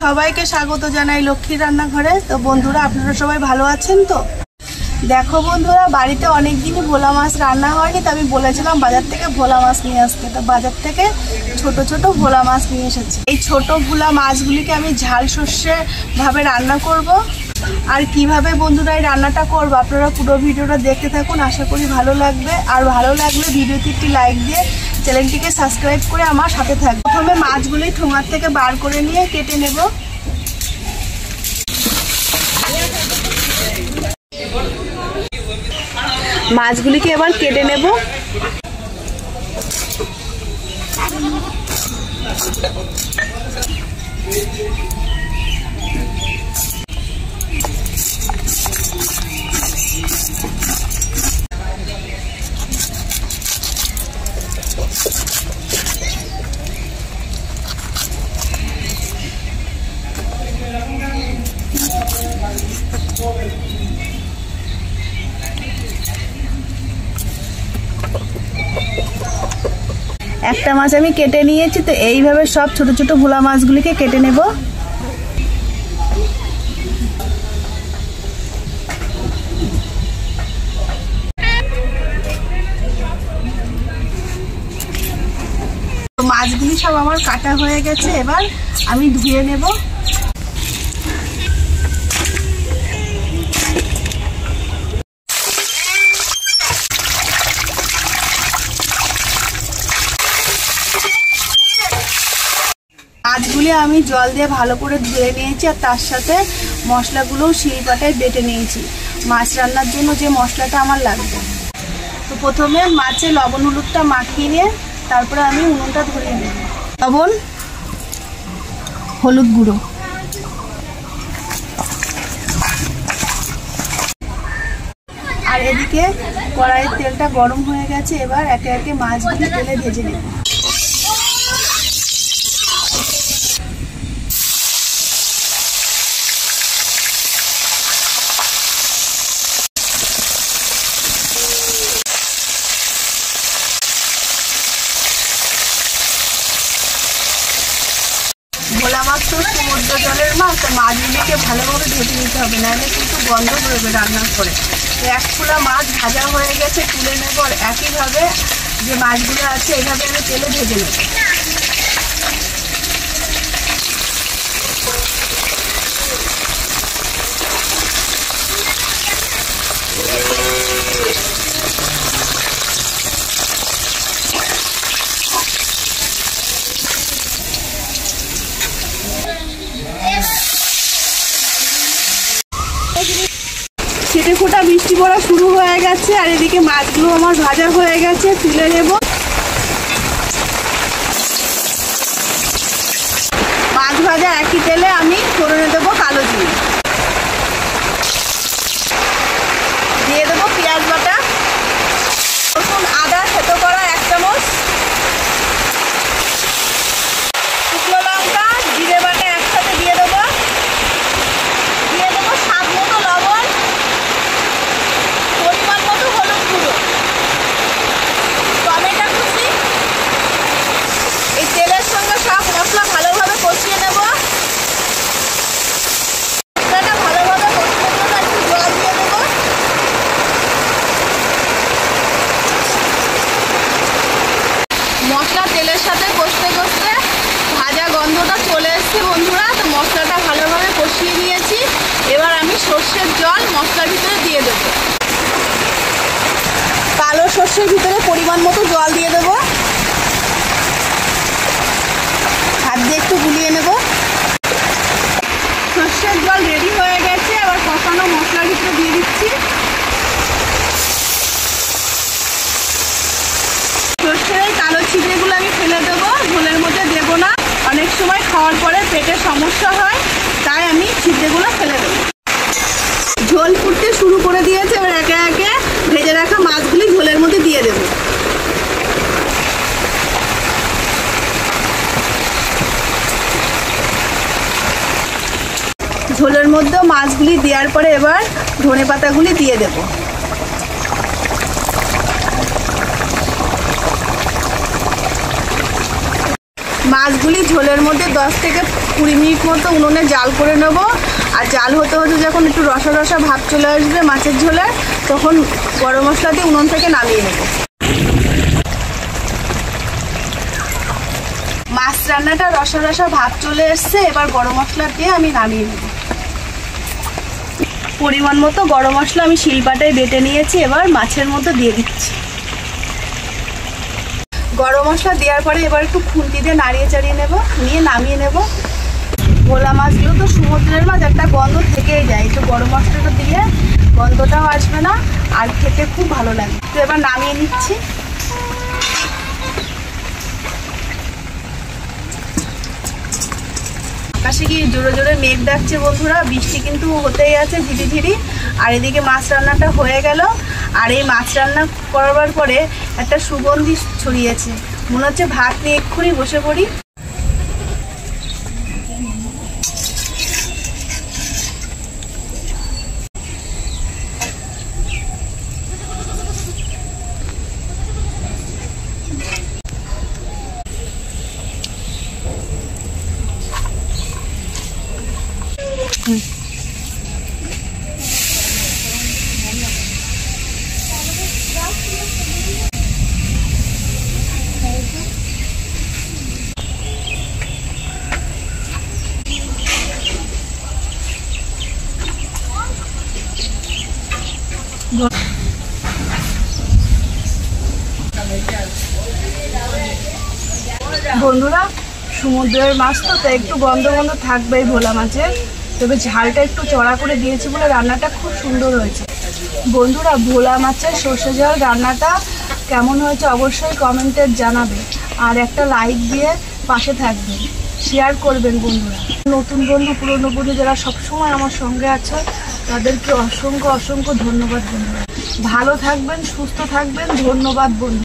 সবাইকে স্বাগত জানাই লক্ষ্মীর রান্নাঘরে। তো বন্ধুরা, আপনারা সবাই ভালো আছেন তো? দেখো বন্ধুরা, বাড়িতে অনেক দিনই ভোলা মাছ রান্না হয়নি, তো আমি বলেছিলাম বাজার থেকে ভোলা মাছ নিয়ে আসতে। তো বাজার থেকে ছোট ছোট ভোলা মাছ নিয়ে এসেছি। এই ছোট ভোলা মাছগুলিকে আমি ঝাল সর্ষে ভাবে রান্না করব। আর কিভাবে বন্ধুরা এই রান্নাটা করবো আপনারা পুরো ভিডিওটা দেখতে থাকুন, আশা করি ভালো লাগবে। আর ভালো লাগলে ভিডিওতে একটি লাইক দিয়ে চ্যানেলটিকে সাবস্ক্রাইব করে আমার সাথে থাকবে। প্রথমে মাছগুলি ঠোঙার থেকে বার করে নিয়ে কেটে নেব। মাছগুলিকে এবার কেটে নেব। একটা মাছ আমি কেটে নিয়েছি। তো এইভাবে সব ছোট ছোট ভোলা মাছগুলিকে কেটে নেব। মাছগুলি সব আমার কাটা হয়ে গেছে, এবার আমি ধুয়ে নেব। মাছগুলি আমি জল দিয়ে ভালো করে ধুয়ে নিয়েছি, আর তার সাথে মশলাগুলোও শিলপাটায় বেটে নিয়েছি মাছ রান্নার জন্য যে মশলাটা আমার লাগবে। তো প্রথমে মাছে লবণ হলুদটা মাখিয়ে নিয়ে তারপরে আমি উনুনটা ধরিয়ে নেব। লবণ, হলুদ গুঁড়ো, আর এদিকে কড়াইয়ের তেলটা গরম হয়ে গেছে। এবার একে একে মাছগুলি তেলে ভেজে নেব। ভোলা মাছ তো সমুদ্র জলের মাছ, তো মাছগুলিকে ভালোভাবে ভেজে নিতে হবে, নাহলে কিন্তু গন্ধ বেরোবে রান্নার করে। তো এক ফুলা মাছ ভাজা হয়ে গেছে, তুলে নেব। আর একইভাবে যে মাছগুলো আছে এইভাবে আমি তেলে ভেজে নেব। ছিটে ফোটা বৃষ্টি পড়া শুরু হয়ে গেছে, আর এদিকে মাছগুলো আমার ভাজা হয়ে গেছে, তুলে নেব। মাছ ভাজা একই তেলে আমি ফোড়নে দেবো কালো জিরে, দিয়ে দেবো পেঁয়াজ বাটা, রসুন আদা থেতো করা 1 চামচ, শুকনো লঙ্কা জিরে বাটা একসাথে দিয়ে দেবো। দিয়ে দেবো স্বাদ মতো লবণ, পরিমাণ মতো হলুদ গুঁড়ো, টমেটো কুচি। এই তেলের সঙ্গে সব মশলা ভালোভাবে কষিয়ে নেব। মশলাটা ভালোভাবে কষানোর জন্য একটু জল দিয়ে দেবো। মশলা তেলের সাথে কষতে কষতে ভাজা গন্ধটা চলে এসছে বন্ধুরা। তো মশলাটা ভালোভাবে কষিয়ে নিয়েছি। এবার আমি সর্ষের জল মশলার ভিতরে দিয়ে দেবো। কালো সর্ষের ভিতরে পরিমাণ মতো জল দিয়ে দেবো। হাত দিয়ে একটু গুলিয়ে নেব। সর্ষের জল রেডি হয়ে গেছে, এবার কষানো মশলার ভিতরে দিয়ে দিচ্ছি। সর্ষের এই কালো ছিদ্রেগুলো আমি ফেলে দেবো, ঝোলের মধ্যে দেবো না। অনেক সময় খাওয়ার পরে পেটে সমস্যা হয়, তাই আমি ছিদ্রেগুলো ফেলে দেবো। ঝোল ফুটতে শুরু করে দিয়েছে, এবার একে একে ভেজে রাখা মাছগুলি ঝোলের মধ্যে দিয়ে দেব। ঝোলের মধ্যে মাছগুলি দেওয়ার পরে এবার ধনেপাতাগুলি দিয়ে দেব। মাছগুলি ঝোলের মধ্যে 10 থেকে 20 মিনিট মতো উনুনে জাল করে নেব। আর জাল হতে হতে যখন একটু রসা রসা ভাব চলে আসবে মাছের ঝোলে, তখন গরম মশলা দিয়ে উনুন থেকে নামিয়ে নেব। মাছ রান্নাটা রসা রসা ভাব চলে এসছে, এবার গরম মশলা দিয়ে আমি নামিয়ে নেব। পরিমাণ মতো গরম মশলা আমি শিলপাটায় বেটে নিয়েছি, এবার মাছের মধ্যে দিয়ে দিচ্ছি। গরম মশলা দেওয়ার পরে এবার একটু খুন্তি দিয়ে নাড়িয়ে চাড়িয়ে নেব, নিয়ে নামিয়ে নেব। ভোলা মাছগুলো তো সমুদ্রের মাছ, একটা গন্ধ থেকেই যায়, একটু গরম মশলাটা দিয়ে গন্ধটাও আসবে না, আর খেতে খুব ভালো লাগে। তো এবার নামিয়ে নিচ্ছি। আকাশে কি জোরে জোরে মেঘ ডাকছে বন্ধুরা, বৃষ্টি কিন্তু হতেই আছে ধীরে ধীরে। আর এদিকে মাছ রান্নাটা হয়ে গেল। আর এই মাছ রান্না করবার পরে একটা সুগন্ধি ছড়িয়েছে, মনে হচ্ছে ভাত নিয়ে এক্ষুনি বসে পড়ি। বন্ধুরা, সমুদ্রের মাছ তো তাই একটু গন্ধ গন্ধ থাকবেই ভোলা মাছের, তবে ঝালটা একটু চড়া করে দিয়েছি বলে রান্নাটা খুব সুন্দর হয়েছে। বন্ধুরা, ভোলা মাছের সর্ষে ঝাল রান্নাটা কেমন হয়েছে অবশ্যই কমেন্টে জানাবে, আর একটা লাইক দিয়ে পাশে থাকবেন, শেয়ার করবেন বন্ধুরা। নতুন বন্ধু পুরনো বন্ধু যারা সবসময় আমার সঙ্গে আছে তাদেরকে অসংখ্য অসংখ্য ধন্যবাদ বন্ধুরা। ভালো থাকবেন, সুস্থ থাকবেন, ধন্যবাদ বন্ধু।